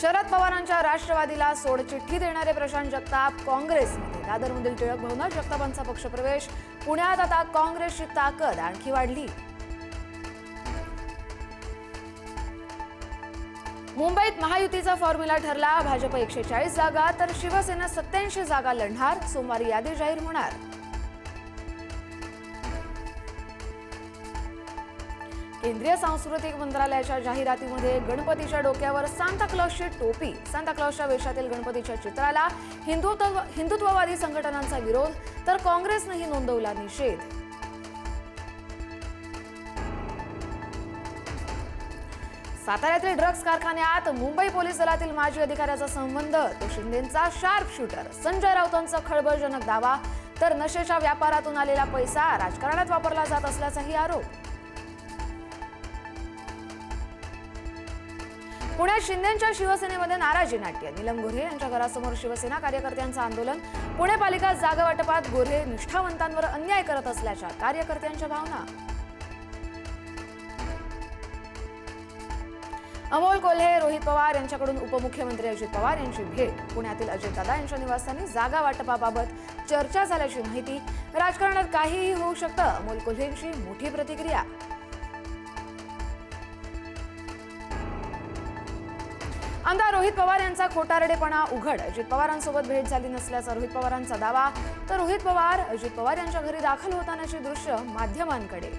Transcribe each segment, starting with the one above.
शरद पवारांच्या राष्ट्रवादीला सोडचिठ्ठी देणारे प्रशांत जगताप काँग्रेसमध्ये, दादरमधील टिळक भवनात जगतापांचा पक्षप्रवेश. पुण्यात आता काँग्रेसची ताकद आणखी वाढली. मुंबईत महायुतीचा फॉर्म्युला ठरला. भाजप 140 जागा तर शिवसेना 87 जागा लढणार. सोमवारी यादी जाहीर होणार. केंद्रीय सांस्कृतिक मंत्रालयाच्या जाहिरातीमध्ये गणपतीच्या डोक्यावर सांता क्लॉजची टोपी. सांता क्लॉजच्या वेशातील गणपतीच्या चित्राला हिंदुत्ववादी संघटनांचा विरोध, तर काँग्रेसनेही नोंदवला निषेध. साताऱ्यातील ड्रग्ज कारखान्यात मुंबई पोलीस दलातील माजी अधिकाऱ्याचा संबंध. तो शिंदेंचा शार्प शूटर. संजय राऊतांचा खळबळजनक दावा. तर नशेच्या व्यापारातून आलेला पैसा राजकारणात वापरला जात असल्याचाही आरोप. पुण्यात शिंदेंच्या शिवसेनेमध्ये नाराजी नाट्य. नीलम गोऱ्हे यांच्या घरासमोर शिवसेना कार्यकर्त्यांचं आंदोलन. पुणे पालिका जागा वाटपात गोऱ्हे निष्ठावंतांवर अन्याय करत असल्याच्या कार्यकर्त्यांच्या भावना. अमोल कोल्हे, रोहित पवार यांच्याकडून उपमुख्यमंत्री अजित पवार यांची भेट. पुण्यातील अजितदादा यांच्या निवासस्थानी जागा वाटपाबाबत चर्चा झाल्याची माहिती. राजकारणात काहीही होऊ शकतं, अमोल कोल्हेंची मोठी प्रतिक्रिया. आमदार रोहित पवार यांचा खोटारडेपणा उघड. अजित पवारांसोबत भेट झाली नसल्याचा रोहित पवारांचा दावा. तर रोहित पवार अजित पवार यांच्या घरी दाखल होतानाची दृश्य माध्यमांकडे.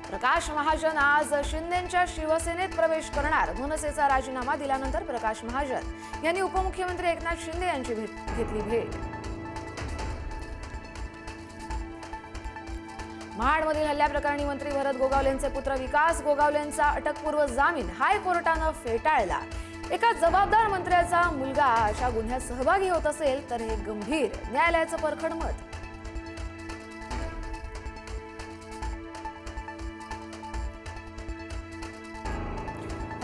प्रकाश महाजन आज शिंदेंच्या शिवसेनेत प्रवेश करणार. मनसेचा राजीनामा दिल्यानंतर प्रकाश महाजन यांनी उपमुख्यमंत्री एकनाथ शिंदे यांची घेतली भेट. महाडमधील हल्ल्याप्रकरणी मंत्री भरत गोगावलेंचे पुत्र विकास गोगावलेंचा अटकपूर्व जामीन हायकोर्टानं फेटाळला. एका जबाबदार मंत्र्याचा मुलगा अशा गुन्ह्यात सहभागी होत असेल तर हे गंभीर, न्यायालयाचं परखड मत.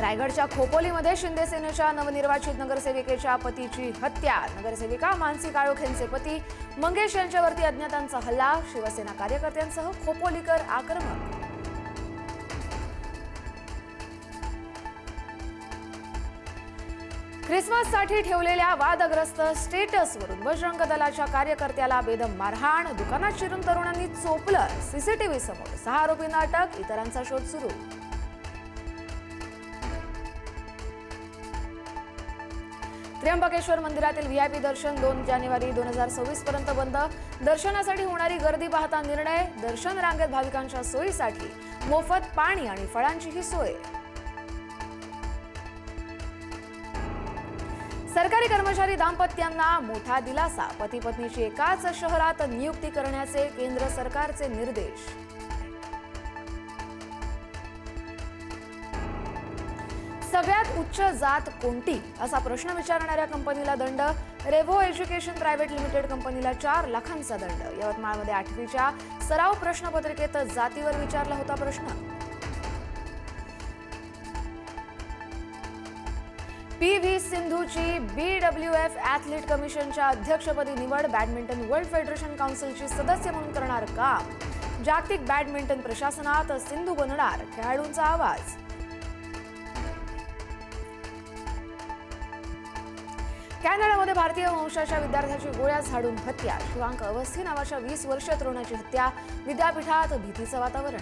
रायगडच्या खोपोलीमध्ये शिंदे सेनेच्या नवनिर्वाचित नगरसेविकेच्या पतीची हत्या. नगरसेविका मानसी काळोखेंचे पती मंगेश यांच्यावरती अज्ञातांचा हल्ला. शिवसेना कार्यकर्त्यांसह खोपोलीकर आक्रमक. ख्रिसमससाठी ठेवलेल्या वादग्रस्त स्टेटसवरून बजरंग दलाच्या कार्यकर्त्याला बेदम मारहाण. दुकानात शिरून तरुणांनी चोपलं. सीसीटीव्ही समोर 6 आरोपींना अटक. इतरांचा शोध सुरू. त्र्यंबकेश्वर मंदिरातील व्हीआयपी दर्शन 2 जानेवारी 2026 पर्यंत बंद. दर्शनासाठी होणारी गर्दी पाहता निर्णय. दर्शन रांगेत भाविकांच्या सोयीसाठी मोफत पाणी आणि फळांचीही सोय. सरकारी कर्मचारी दाम्पत्यांना मोठा दिलासा. पती पत्नीची एकाच शहरात नियुक्ती करण्याचे केंद्र सरकारचे निर्देश. सगळ्यात उच्च जात कोणती असा प्रश्न विचारणाऱ्या कंपनीला दंड. रेव्हो एज्युकेशन प्रायव्हेट लिमिटेड कंपनीला 4 लाखांचा दंड. यवतमाळमध्ये 8वीच्या सराव प्रश्नपत्रिकेत जातीवर विचारला होता प्रश्न. PV सिंधूची BWF ॲथलीट कमिशनच्या अध्यक्षपदी निवड. बॅडमिंटन वर्ल्ड फेडरेशन काउन्सिलची सदस्य म्हणून करणार काम. जागतिक बॅडमिंटन प्रशासनात सिंधू बनणार. खेळाडूंचा आवाज. कॅनडामध्ये भारतीय वंशाच्या विद्यार्थ्याची गोळ्या झाडून हत्या. शिवांक अवस्थी नावाच्या 20 वर्षीय तरुणाची हत्या. विद्यापीठात भीतीचं वातावरण.